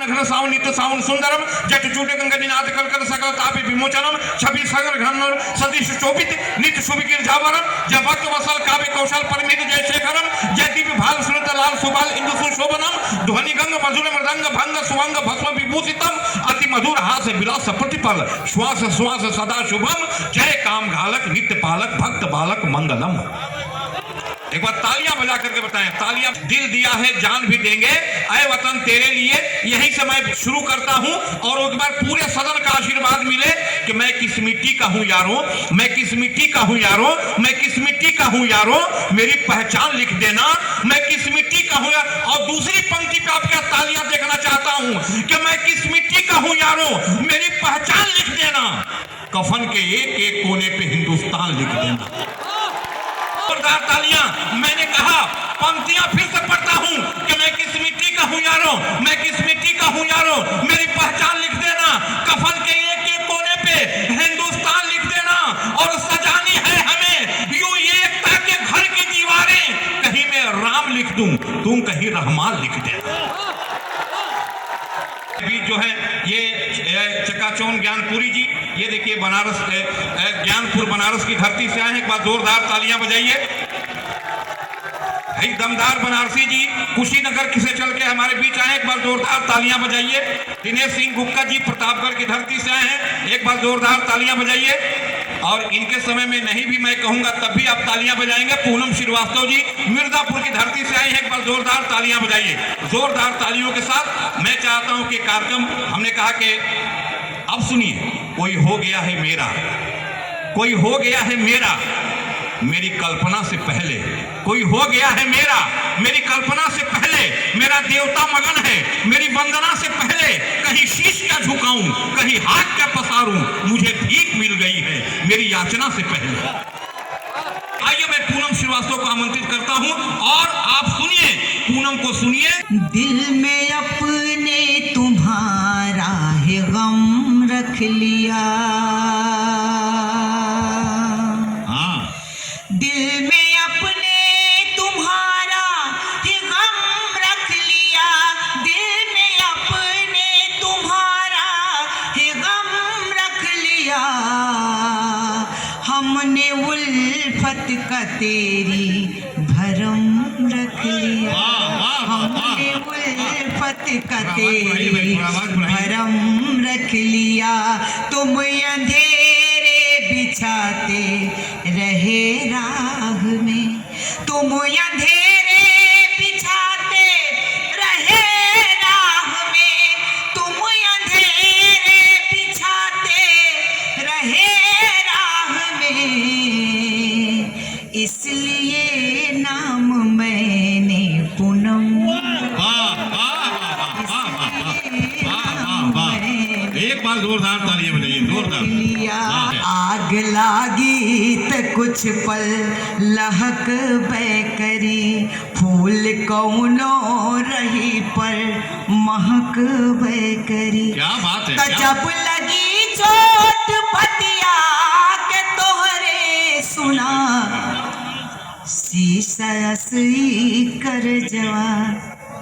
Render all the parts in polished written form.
घन सावन नित्य सावन सुंदरम जट चूट गंगा निनाद कलकल सकल तापि विमोचनम छवि सगर घन सदिश शोभित नित्य शुभ गिरजावरम जय भक्त वसल काव्य कौशल परमित जय शेखरम जय दिव्य भाल सुनत लाल सुबाल इंदु सुशोभनम ध्वनि गंग मधुर मृदंग भंग सुवंग भस्म विभूषितम अति मधुर हास विलास प्रतिपल श्वास श्वास सदा शुभम जय काम घालक नित्य पालक भक्त बालक मंगलम। एक बार तालियां बजा करके बताएं, तालियां। दिल दिया है जान भी देंगे ऐ वतन तेरे लिए, यहीं से मैं शुरू करता हूं और एक बार पूरे सदन का आशीर्वाद मिले कि मैं किस मिट्टी का हूं यारों, मैं किस मिट्टी का हूं यारों, मैं किस मिट्टी का हूं यारों, मेरी पहचान लिख देना, मैं किस मिट्टी का हूं। और दूसरी पंक्ति पे आपका तालियां देखना चाहता हूं कि मैं किस मिट्टी का हूं यारों, मेरी पहचान लिख देना, कफन के एक एक कोने पे हिंदुस्तान लिख देना। जोरदार तालियां। मैंने कहा पंक्तियां फिर से पढ़ता हूं कि मैं किस मिट्टी का हूं यारों, मैं किस मिट्टी का हूं यारों, मेरी पहचान लिख देना, कफन के एक एक कोने पे हिंदुस्तान लिख देना। और सजानी है हमें यूं एकता के घर की दीवारें, कहीं मैं राम लिख दूं, तुम कहीं रहमान लिख देना। भी जो है ये चकाचौंध ज्ञानपुरी जी, ये देखिए बनारस ज्ञानपुर बनारस की धरती से आए हैं। एक बार जोरदार तालियां बजाइए। दमदार बनारसी जी कुशीनगर से चल के हमारे बीच आए, एक बार जोरदार तालियां बजाइए। दिनेश सिंह गुप्ता जी प्रतापगढ़ की धरती से आए हैं, एक बार जोरदार तालियां बजाइए। और इनके समय में नहीं भी मैं कहूंगा तब भी आप तालियां बजाएंगे। पूनम श्रीवास्तव जी मिर्जापुर की धरती से आए हैं, एक बार जोरदार तालियां बजाइए। जोरदार तालियों के साथ मैं चाहता हूं कि कार्यक्रम हमने कहा कि अब सुनिए, कोई हो गया है मेरा, कोई हो गया है मेरा मेरी कल्पना से पहले, कोई हो गया है मेरा मेरी कल्पना से पहले, मेरा देवता मगन है मेरी वंदना से पहले, कहीं शीश क्या झुकाऊं, कहीं हाथ क्या पसारूं, मुझे भीख मिल गई है मेरी याचना से पहले। आइए मैं पूनम श्रीवास्तव को आमंत्रित करता हूं और आप सुनिए, पूनम को सुनिए। दिल में अपने तुम्हारा है गम रख लिया, दिल में अपने तुम्हारा ही गम रख लिया, दिल में अपने तुम्हारा ही गम रख लिया, हमने उल्फत का तेरी भरम रख लिया, हमने उल्फत का तेरी भरम रख लिया, तुम अंधेरे बिछाते रहे राह में, तुम अंधेरे बिछाते रहे राह में, तुम अंधेरे बिछाते रहे राह में, इसलिए नाम मैंने पूनम, एक बार जोरदार तालियां बजाइए, जोरदार। आग लागी त कुछ पल लहक बैकरी, फूल कौनो रही पर महक बैकरी, क्या बात है। जब लगी चोट पतिया के तोहरे सुना, शीशा सी कर जवा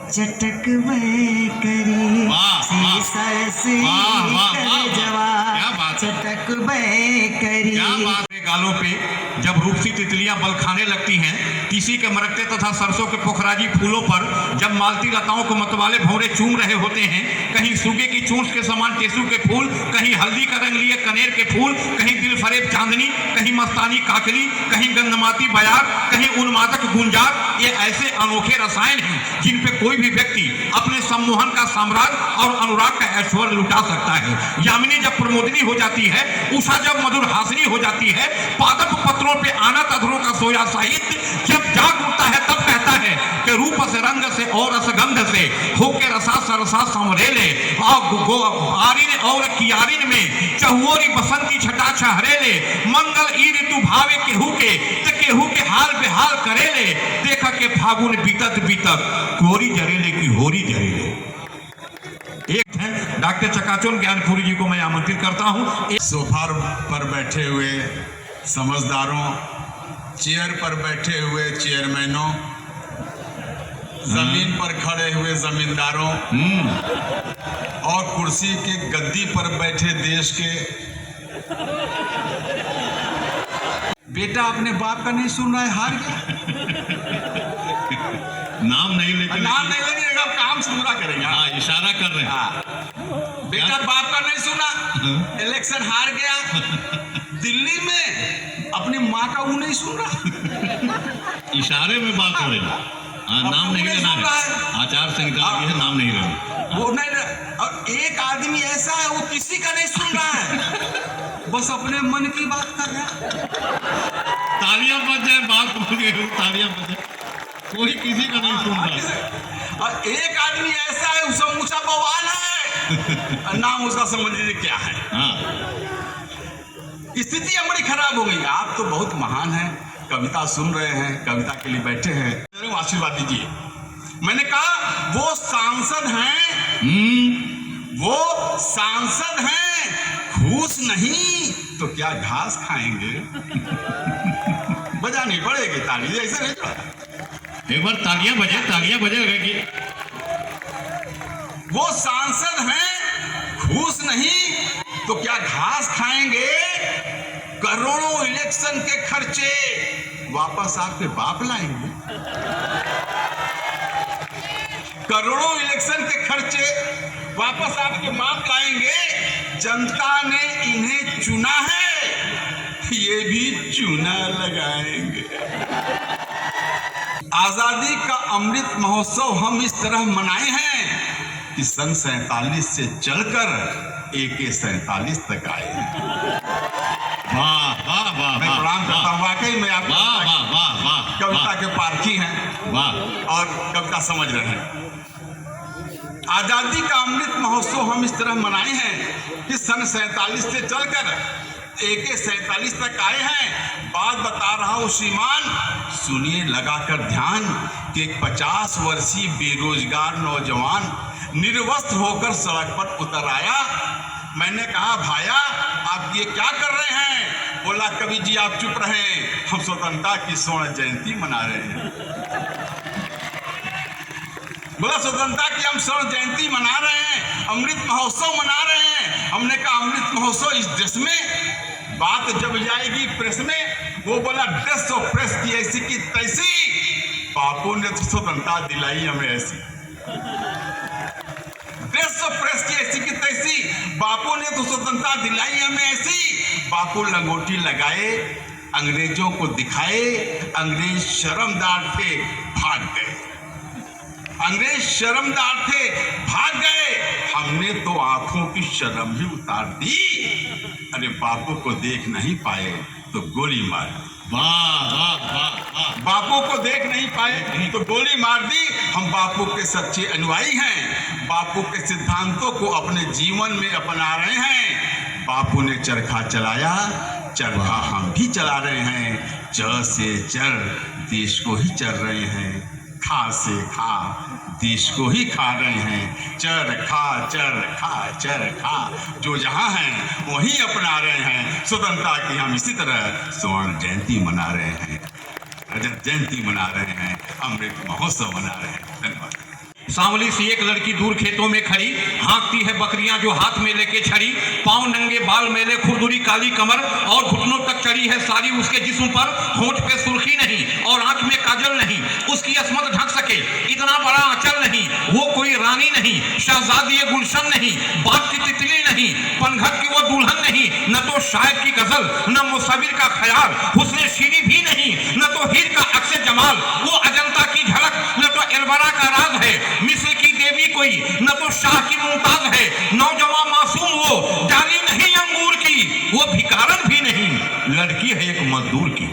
चटक बैकरी, शीशा सी कर जवा चटक बैकरी। गालों पे जब रूपसी तितलियां बल खाने लगती हैं, तीसी के मरकते तथा सरसों के पोखराजी फूलों पर जब मालती लताओं को मतवाले भौरे चूम रहे होते हैं, कहीं सूगे की चूंच के समान टेसू के फूल, कहीं हल्दी का रंग लिए कनेर के फूल, कहीं दिल फरेब चांदनी, कहीं मस्तानी काकली, कहीं गंधमाती बयार, कहीं उन्मादक गुंजार, ये ऐसे अनोखे रसायन हैं जिन पे कोई भी व्यक्ति अपने सम्मोहन का साम्राज्य और अनुराग का ऐश्वर्य लुटा सकता है। यामिनी जब प्रमोदिनी हो जाती है, उषा जब मधुर हासिनी हो जाती है, पादप पत्रों पे आनत अधरों का सोया साहित्य जब जाग उठता है तब कहता है कि रूप से रंग से और रसगंध से होके रसा सरसा संवरेले, आरिन और कियारिन में चहुओरी बसंती छटा छहरेले, मंगल ई ऋतु भावे केहू के हाल बेहाल करेले, देखा के फागुन बीतत बीतत कोरी जरेले की होरी जरेले। एक है डॉक्टर चकाचौंध ज्ञानपुरी जी को मैं आमंत्रित करता हूं। सोफा पर बैठे हुए समझदारों, चेयर पर बैठे हुए चेयरमैनों, जमीन पर खड़े हुए जमींदारों, और कुर्सी के गद्दी पर बैठे देश के। बेटा अपने बाप का नहीं सुन रहा है, हार गया। नाम नहीं लेते, नाम नहीं लेंगे, अब काम सुनना करेंगे। हाँ, इशारा कर रहे हैं। हाँ। बेटा बाप का नहीं सुना, इलेक्शन हार गया। दिल्ली में अपनी माँ का वो नहीं सुन रहा। इशारे में बात हो रही है। हाँ, नाम नहीं लेना है, आचार संहिता की है, नाम नहीं लेना। वो नहीं। और एक आदमी ऐसा है, वो किसी का नहीं सुन रहा है, बस अपने मन की बात कर रहा है। तालियां बज जाए, बात बोल गए, तालियां बज जाए, कोई किसी का नहीं सुन रहा। और एक आदमी ऐसा है, उसका ऊंचा बवाल है, नाम उसका समझ लीजिए क्या है। हाँ, स्थिति हमारी खराब हो गई। आप तो बहुत महान हैं, कविता सुन रहे हैं, कविता के लिए बैठे हैं, आशीर्वाद दीजिए। मैंने कहा वो सांसद हैं, वो सांसद हैं, घूस नहीं तो क्या घास खाएंगे। बजानी पड़ेगी ताली, ऐसे नहीं चला। एक बार तालियां बजेगी। वो सांसद हैं, घूस नहीं तो क्या घास खाएंगे। करोड़ों इलेक्शन के खर्चे वापस आपके बाप लाएंगे। करोड़ों इलेक्शन के खर्चे वापस आपके बाप लाएंगे। जनता ने इन्हें चुना है, ये भी चूना लगाएंगे। आजादी का अमृत महोत्सव हम इस तरह मनाए हैं कि सन 47 से चलकर AK-47 तक आए। वाह वाह वाह, मैं प्रणाम करता हूँ। वाकई में आप वाह वाह वाह वाह, कविता के पारखी हैं वाह, और कविता समझ रहे हैं। आजादी का अमृत महोत्सव हम इस तरह मनाए हैं कि सन 47 से चलकर AK-47 तक आए हैं। बात बता रहा हूँ श्रीमान, सुनिए लगाकर ध्यान कि एक 50 वर्षीय बेरोजगार नौजवान निर्वस्त्र होकर सड़क पर उतर आया। मैंने कहा भाया आप ये क्या कर रहे हैं। बोला कवि जी आप चुप रहें, हम स्वतंत्रता की स्वर्ण जयंती मना रहे हैं। बोला स्वतंत्रता की हम स्वर्ण जयंती मना रहे हैं, अमृत महोत्सव मना रहे हैं। हमने कहा अमृत महोत्सव इस देश में, बात जब जाएगी प्रेस में, वो बोला ड्रेस ऑफ प्रेस की ऐसी की तैसी, बापू ने तो स्वतंत्रता दिलाई हमें ऐसी। ड्रेस ऑफ प्रेस की ऐसी की तैसी, बापू ने तो स्वतंत्रता दिलाई हमें ऐसी। बापू लंगोटी लगाए, अंग्रेजों को दिखाए, अंग्रेज शर्मदार थे भाग गए। अंग्रेज शर्मदार थे भाग गए, हमने तो आंखों की शर्म ही उतार दी। अरे बापू को देख नहीं पाए तो गोली मार दी। वाह वाह वाह वाह, बापू को देख नहीं पाए तो गोली मार दी। हम बापू के सच्चे अनुयायी हैं, बापू के सिद्धांतों को अपने जीवन में अपना रहे हैं। बापू ने चरखा चलाया, चरखा हम भी चला रहे हैं। च से चर देश को ही चल रहे हैं, खा से खा देश को ही खा रहे हैं। चर खा चर खा, जो जहां हैं वहीं अपना रहे हैं। स्वतंत्रता की हम इसी तरह स्वर्ण जयंती मना रहे हैं, रजत जयंती मना रहे हैं, अमृत महोत्सव मना रहे हैं। धन्यवाद। सांवली सी एक लड़की दूर खेतों में खड़ी, हाँकती है बकरियां जो हाथ में लेके छड़ी। पांव नंगे बाल मेले, खुरदुरी काली कमर और घुटनों तक चढ़ी है साड़ी उसके जिस्म पर। होंठ पे सुर्खी नहीं और आंख में काजल नहीं, उसकी अस्मत ढक सके इतना बड़ा आंचल नहीं। वो कोई रानी नहीं, शहजादी गुलशन नहीं, बाग की तितली नहीं, पनघट की वो दुल्हन नहीं। न तो शायर की गजल, न मुसविर का ख्याल, हुस्न शीरी भी नहीं, न तो हीर का अक्स जमाल। वो अजंता की झलक, न तो एलबरा का राज है, मिस्र की देवी कोई, न तो शाह की मुमताज है। नौजवान मासूम वो, डाली नहीं अंगूर की, वो भिखारन भी नहीं, लड़की है एक मजदूर की।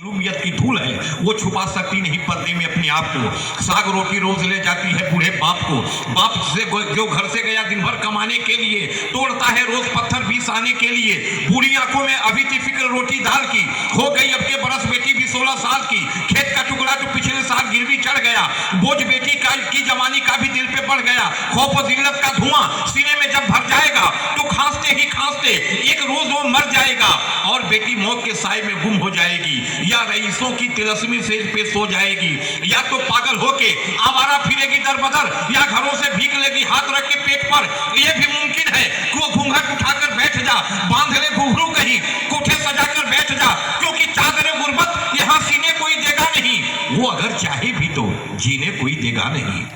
मालूमियत की धूल है, वो छुपा सकती नहीं पर्दे में अपने आप को। साग रोटी रोज ले जाती है बूढ़े बाप को, बाप से जो घर से गया दिन भर कमाने के लिए, तोड़ता है रोज पत्थर 20 आने के लिए। बूढ़ी आंखों में अभी थी फिक्र रोटी दाल की, हो गई अब के बरस बेटी भी 16 साल की। खेत का टुकड़ा जो पिछले साल गिरवी चढ़ गया, बोझ बेटी की जवानी का भी दिल पे पड़ गया। खौफ और जिल्लत का धुआं सीने में जब भर जाएगा तो खांसते ही खांसते एक रोज वो मर जाएगा और बेटी मौत के साए में गुम हो जाएगी। या रईसों की तिलस्मी सेज पे सो जाएगी, या तो पागल होके आवारा फिरेगी दर बदर, या घरों से भीख लेगी हाथ रख के पेट पर। यह भी मुमकिन है कि वो घूंघट उठाकर बैठ जा, बांध ले घुघरू कहीं, कोठे सजाकर बैठ जा, क्योंकि चादरे गुर्बत यहाँ सीने कोई देगा नहीं। वो अगर चाहे भी तो जीने कोई देगा नहीं।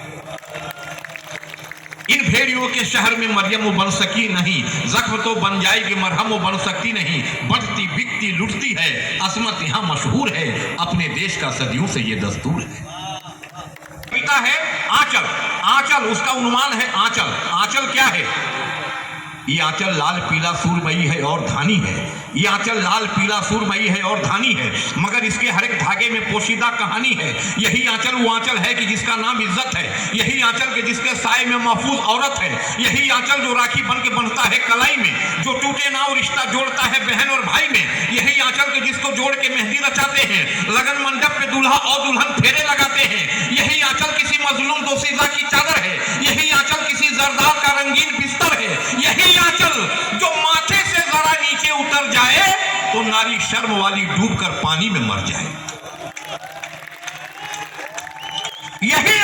इन भेड़ियों के शहर में मरियम वो बन सकी नहीं, जख्म तो बन जाएगी मरहम वो बन सकती नहीं। बढ़ती बिकती लुटती है, असमत यहाँ मशहूर है, अपने देश का सदियों से ये दस्तूर है। कविता है आंचल, आंचल उसका उन्माद है आंचल। आंचल क्या है? ये आंचल लाल पीला सूरमई है और धानी है, ये आंचल लाल पीला सूरमई है और धानी है, मगर इसके हर एक धागे में पोशीदा कहानी है। यही आंचल वो आंचल है कि जिसका नाम इज्जत है, यही आंचल के जिसके साए में महफूज औरत है, यही आंचल जो राखी बन के बनता है कलाई में, जो टूटे ना और रिश्ता जोड़ता है बहन और भाई में, यही आंचल के जिसको जोड़ के मेहंदी रचाते हैं, लगन मंडप पे दूल्हा और दुल्हन फेरे लगाते हैं, यही आंचल किसी मजलूम दोशीजा की चादर है, यही आंचल किसी जरदार का रंगीन बिस्तर है, यही आंचल जो माथे से जरा नीचे उतर जाए तो नारी शर्म वाली डूबकर पानी में मर जाए। यही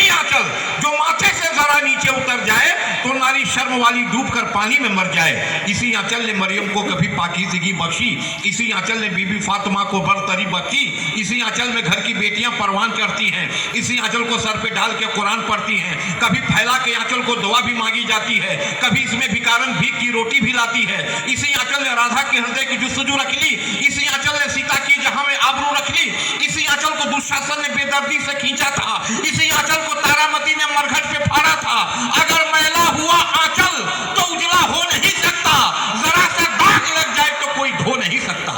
आंचल जो माथे से जरा नीचे उतर जाए तो नारी शर्म वाली डूबकर पानी में मर जाए। इसी आंचल ने मरियम को कभी पाकीज़गी बख्शी, इसी आंचल ने बीबी फातिमा को बरतरी बख्शी, इसी आंचल में घर की बेटियां परवान करती हैं, इसी आंचल को सर पे डाल के कुरान पढ़ती हैं। कभी फैला के आंचल को दुआ भी मांगी जाती है, कभी इसमें भिकारन भीख की रोटी भी लाती है। इसी आंचल ने राधा के हृदय की जुस्तजू रख ली, इसी आंचल ने सीता की जहां में आबरू रख ली, इसी आंचल को दुशासन ने बेदर्दी से खींचा था, इसी आंचल को तारामती ने मरघट पे फाड़ा था। अगर मैला हुआ आंचल तो उजला हो नहीं सकता, जरा सा दाग लग जाए तो कोई धो नहीं सकता।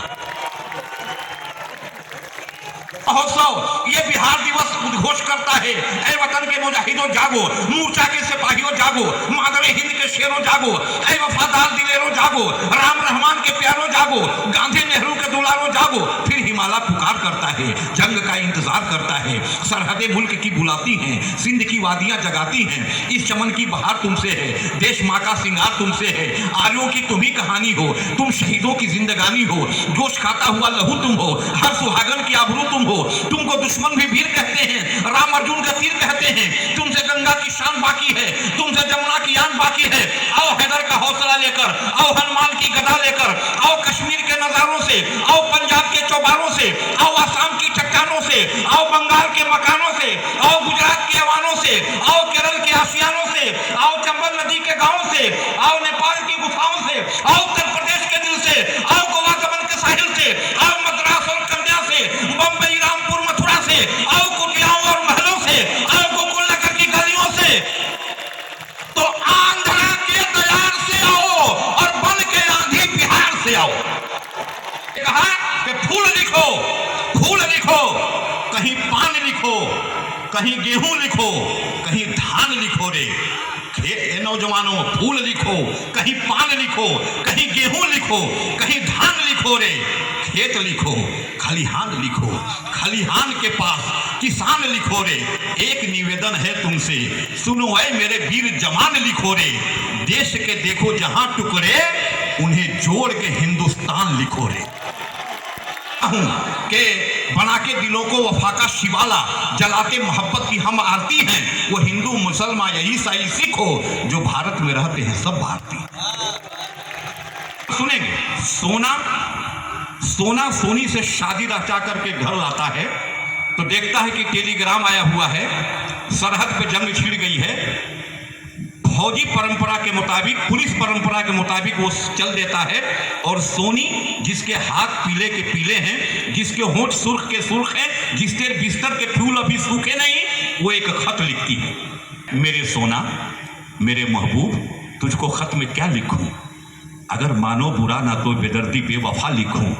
ये बिहार दिवस उद्घोष करता है, ऐ वतन के मुजाहिदों जागो, मूर्छा के सिपाहियों जागो, मादरे हिंद के शेरों जागो, ऐ वफादार दिलेरों जागो, राम रहमान के प्यारों जागो, गांधी नेहरू के दुलारों जागो। फिर हिमालय पुकार करता है, जंग का इंतजार करता है, सरहदें मुल्क की बुलाती हैं, सिंध की वादियां जगाती हैं। इस चमन की बहार तुमसे है, देश माँ का सिंगार तुमसे है, आर्यों की तुम ही कहानी हो, तुम शहीदों की जिंदगानी हो, जोश खाता हुआ लहू तुम हो, हर सुहागन की आबरू तुम हो। तुमको दुश्मन भी वीर कहते हैं, राम अर्जुन का तीर कहते हैं। तुमसे गंगा की शान बाकी है, तुमसे जमुना की आन बाकी है। आओ हैदर का हौसला लेकर, आओ हनुमान की गदा लेकर, आओ कश्मीर के नजारों से, आओ पंजाब के चौबारों से, आओ आसाम की चट्टानों से, आओ बंगाल के मकानों से, आओ गुजरात के अवानों से, आओ केरल के आशियानों से, आओ चंबल नदी के गांवों से, आओ नेपाल की गुफाओं से, आओ उत्तर प्रदेश के दिल से, आओ गोवा दमन के साहिल से, आओ मद्रास और कन्या से, बम्बई रामपुर मथुरा से, आओ कुटियाओं और महलों से, आओ गोकुल नगर की गलियों से। तो आंध्रा के दयार से आओ और बन के आंधी बिहार से आओ। कहा कि फूल लिखो, फूल लिखो, कहीं पान लिखो, कहीं गेहूं लिखो, कहीं धान लिखो रे। नौजवानों, फूल लिखो, कहीं पान लिखो, कहीं गेहूं लिखो, कहीं धान लिखो रे। खेत लिखो, खलिहान लिखो, खलिहान के पास किसान लिखो रे। एक निवेदन है तुमसे, सुनो ऐ मेरे वीर जवान लिखो रे। देश के देखो जहां टुकड़े, उन्हें जोड़ के हिंदुस्तान लिखो रे। के बना के दिलों को वफा का शिवाला, जलाते मोहब्बत की हम आरती हैं। वो हिंदू मुसलमान या ईसाई सिख हो, जो भारत में रहते हैं सब भारतीय। सुनेंगे, सोना सोनी से शादी रचा करके घर लाता है तो देखता है कि टेलीग्राम आया हुआ है, सरहद पे जंग छिड़ गई है। फौजी परंपरा के मुताबिक, पुलिस परंपरा के मुताबिक वो चल देता है, और सोनी जिसके हाथ पीले के पीले हैं, जिसके होंठ सुर्ख के सुर्ख हैं, जिसके बिस्तर के फूल अभी सूखे नहीं, वो एक खत लिखती है। मेरे सोना, मेरे महबूब, तुझको खत में क्या लिखूं? अगर मानो बुरा ना तो बेदर्दी बेवफा लिखूं।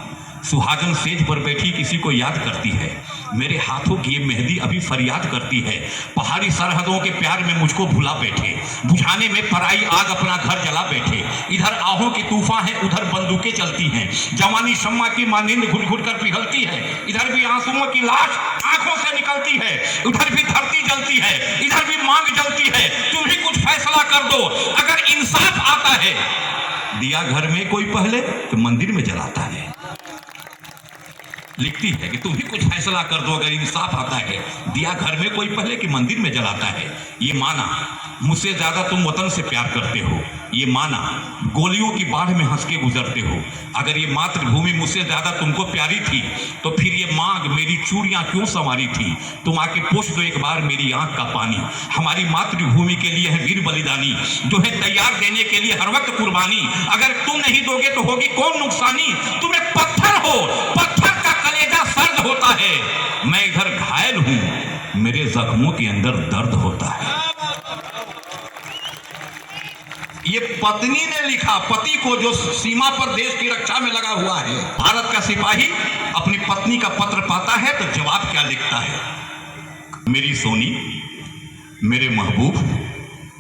सुहागन सेज पर बैठी किसी को याद करती है, मेरे हाथों की ये मेहंदी अभी फरियाद करती है। पहाड़ी सरहदों के प्यार में मुझको भुला बैठे, बुझाने में पराई आग अपना घर जला बैठे। इधर आहों की तूफान है, उधर बंदूकें चलती हैं। जवानी शम्मा की मानिंद घुट घुट कर पिघलती है। इधर भी आंसुओं की लाश आंखों से निकलती है, उधर भी धरती जलती है, इधर भी मांग जलती है। तुम ही कुछ फैसला कर दो। अगर इंसाफ आता है, दिया घर में कोई पहले तो मंदिर में जलाता है। लिखती है कि तुम ही कुछ फैसला कर दो, अगर इंसाफ आता है। दिया घर में कोई पहले कि मंदिर में जलाता है। ये माना मुझसे ज्यादा तुम वतन से प्यार करते हो। ये माना गोलियों की बाढ़ में हंस के गुजरते हो। अगर ये मातृभूमि मुझसे ज्यादा तुमको प्यारी थी तो फिर ये मांग मेरी चूड़ियां क्यों संवारी थी। तुम आके पोंछ दो एक बार मेरी आंख का पानी। हमारी मातृभूमि के लिए है वीर बलिदानी, जो है तैयार देने के लिए हर वक्त कुर्बानी। अगर तुम नहीं दोगे तो होगी कौन नुकसानी। तुम एक पत्थर हो, पत्थर का कलेजा सर्द होता है। मैं इधर घायल हूं, मेरे जख्मों के अंदर दर्द होता है। ये पत्नी ने लिखा, पति को जो सीमा पर देश की रक्षा में लगा हुआ है। भारत का सिपाही अपनी पत्नी का पत्र पाता है तो जवाब क्या लिखता है। मेरी सोनी, मेरे महबूब,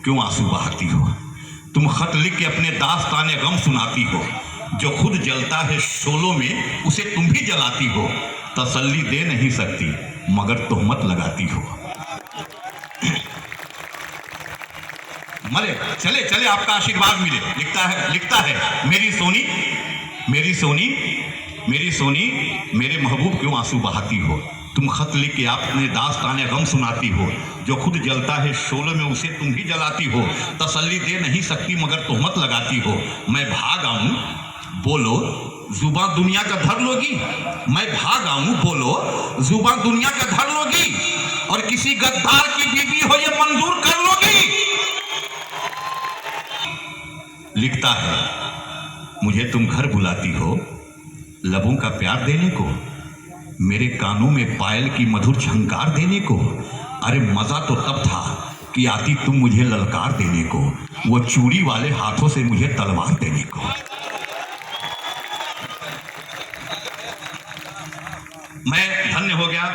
क्यों आंसू बहाती हो। तुम खत लिख के अपने दास्ताने गम सुनाती हो। जो खुद जलता है शोलों में उसे तुम भी जलाती हो। तसल्ली दे नहीं सकती मगर तोहमत लगाती हो। मरे चले चले आपका आशीर्वाद मिले। लिखता है मेरी सोनी, मेरी सोनी, मेरी सोनी, मेरे महबूब क्यों आंसू बहाती हो। तुम खत लिख के अपने दास्ताने गम सुनाती हो। जो खुद जलता है शोलों में उसे तुम भी जलाती हो। तसल्ली दे नहीं सकती मगर तोहमत लगाती हो। मैं भाग आऊं, बोलो जुबां दुनिया का धर लोगी। मैं भाग आऊं, बोलो जुबां दुनिया का धर लोगी। और किसी गद्दार की बीवी हो ये मंजूर कर लोगी। लिखता है मुझे तुम घर बुलाती हो लबों का प्यार देने को, मेरे कानों में पायल की मधुर झंकार देने को। अरे मजा तो तब था कि आती तुम मुझे ललकार देने को, वो चूड़ी वाले हाथों से मुझे तलवार देने को। मैं धन्य हो गया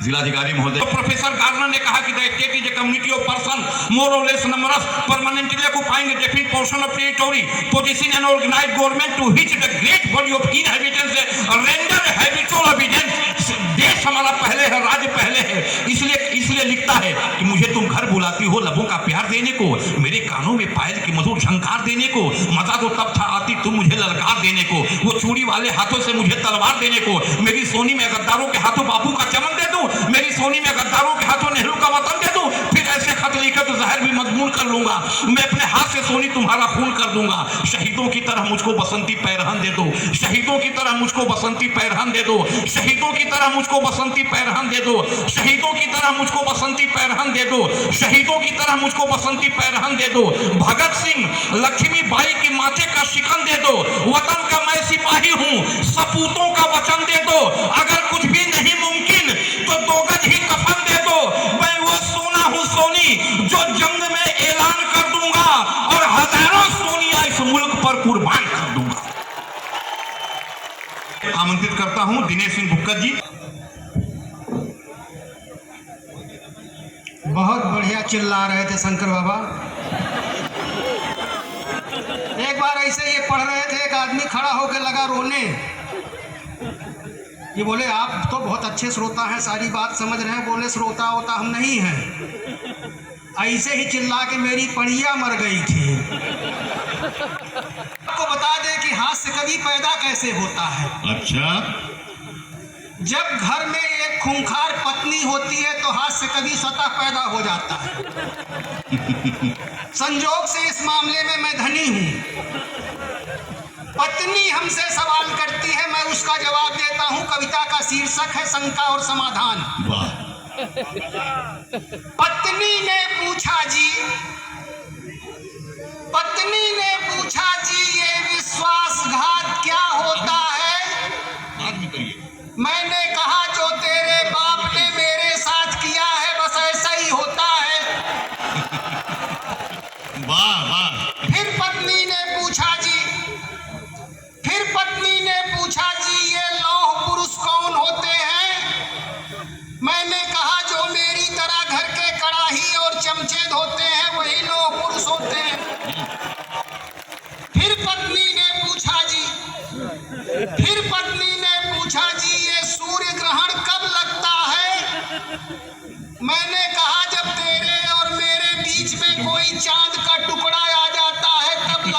जिलाधिकारी महोदय। तो प्रोफेसर गार्डनर ने कहा कि the state is a community of person more or less numbers permanently occupying a definite portion of territory position and organized government to which the great body of inhabitants render habitual obedience. देश हमारा पहले है, राज्य पहले है। इसलिए लिखता है कि मुझे तुम घर बुलाती हो लबों का प्यार देने को, मेरे कानों में पायल की मधुर झंकार देने को। मजा तो तब था आती तुम मुझे ललकार देने को, वो चूड़ी वाले हाथों से मुझे तलवार देने को। मेरी सोनी में गद्दारों के हाथों बापू का चमन दे दूं, मेरी सोनी में गद्दारों के हाथों नेहरू का वतन दे दूं। फिर ऐसे खत लिखे तो जहर भी मजबूर कर लूंगा। मैं अपने हाथ से सोनी तुम्हारा खून कर दूंगा। शहीदों की तरह मुझको बसंती पैरहन दे दो। शहीदों की तरह मुझको बसंती पैरहन दे दो। शहीदों की तरह मुझको बसंती पैरहन दे दो। शहीदों की तरह मुझको बसंती पैरहन दे दो। शहीदों की तरह मुझको बसंती पैरहन दे दो। भगत सिंह लक्ष्मीबाई की माथे का शिकन दे दो। वतन का मैं सिपाही हूं, सपूतों का वचन दे दो। अगर कुछ भी नहीं मुमकिन तो 2 गज ही कफन दे दो। मैं वो सोना हूं सोनी जो जंग में ऐलान कर दूंगा और हजारों सोनिया इस मुल्क पर कुर्बान कर दूंगा। आमंत्रित करता हूं दिनेश सिंह भुक्कड़ जी। बहुत बढ़िया चिल्ला रहे थे शंकर बाबा। एक बार ऐसे ये पढ़ रहे थे, एक आदमी खड़ा होकर लगा रोने। ये बोले आप तो बहुत अच्छे श्रोता हैं, सारी बात समझ रहे हैं। बोले श्रोता होता हम नहीं हैं, ऐसे ही चिल्ला के मेरी पड़िया मर गई थी। आपको बता दें कि हास्य कवि पैदा कैसे होता है। अच्छा, जब घर में एक खूंखार पत्नी होती है तो हास्य कवि स्वतः पैदा हो जाता है। संजोग से इस मामले में मैं धनी हूं। पत्नी हमसे सवाल करती है, मैं उसका जवाब देता हूं। कविता का शीर्षक है शंका और समाधान। वाह। पत्नी ने पूछा जी, पत्नी ने पूछा जी ये विश्वासघात क्या होता है। मैंने कहा जो तेरे बाप ने मेरे साथ किया है बस ऐसा ही होता है। वाह वाह। फिर पत्नी ने पूछा जी, फिर पत्नी ने पूछा जी ये लौह पुरुष कौन होते हैं। मैंने कहा जो मेरी तरह घर के कड़ाही और चमचे धोते हैं वही लौह पुरुष होते हैं। फिर पत्नी ने पूछा जी, फिर पत्नी ने पूछा जी ये सूर्य ग्रहण कब लगता है। मैंने कहा जब तेरे और मेरे बीच में कोई चांद का टुकड़ा आ जाता है तब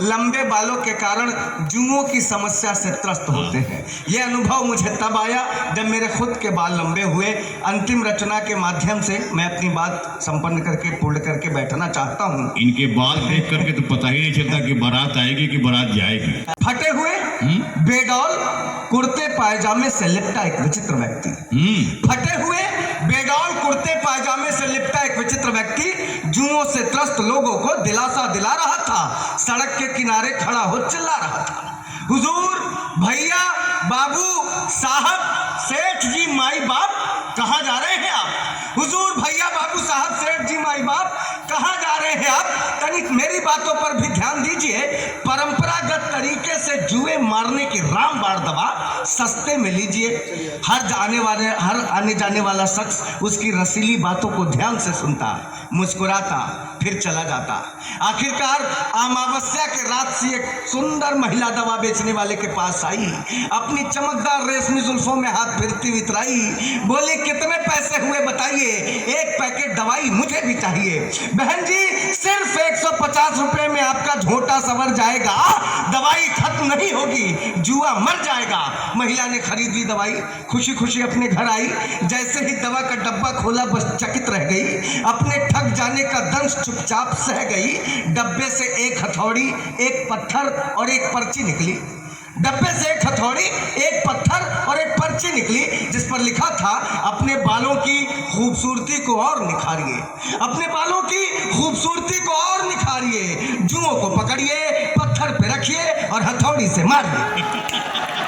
लंबे बालों के कारण जुओं की समस्या से त्रस्त होते हैं। यह अनुभव मुझे तब आया जब मेरे खुद के बाल लंबे हुए। अंतिम रचना के माध्यम से मैं अपनी बात संपन्न करके पूर्ण करके बैठना चाहता हूँ। इनके बाल देख करके तो पता ही नहीं चलता कि बारात आएगी कि बारात जाएगी। फटे हुए बेडौल कुर्ते पायजामे से लिपटा एक विचित्र व्यक्ति। फटे हुए बेडौल कुर्ते पायजामे से लिपटा एक विचित्र व्यक्ति जुओं से त्रस्त लोगों को दिलासा दिला रहा था। सड़क के किनारे खड़ा हो चिल्ला रहा था, हुजूर, भैया, बाबू, साहब, सेठ जी, माई बाप, कहाँ जा रहे हैं आप? हुजूर, भैया, बाबू, साहब, सेठ जी, माई बाप, कहाँ जा रहे हैं आप? तनिक मेरी बातों पर भी ध्यान दीजिए। परंपरागत तरीके से जुए मारने की रामबाण दवा सस्ते में लीजिए। हर आने जाने वाला शख्स उसकी रसीली बातों को ध्यान से सुनता, मुस्कुराता, फिर चला जाता। आखिरकार अमावस्या के रात से एक सुंदर महिला दवा बेचने वाले के पास आई। अपनी चमकदार रेशमी जुल्फों में हाथ फिरती वितराई, बोली, कितने पैसे हुए बताइए, एक पैकेट दवाई मुझे भी चाहिए। बहन जी, सिर्फ 150 रुपए में आपका झोटा संवर जाएगा, दवाई खत्म नहीं होगी, जुआ मर जाएगा। महिला ने खरीद ली दवाई, खुशी खुशी अपने घर आई। जैसे ही दवा का डब्बा खोला बस चकित रह गई। अपने ठग जाने का दंश चुपचाप सह गई। डब्बे से एक हथौड़ी, एक पत्थर और एक पर्ची निकली। डब्बे से एक हथौड़ी, एक पत्थर और एक पर्ची निकली, जिस पर लिखा था, अपने बालों की खूबसूरती को और निखारिए, अपने बालों की खूबसूरती को और निखारिए, जुओं को पकड़िए, पत्थर पे रखिए और हथौड़ी से मारिए।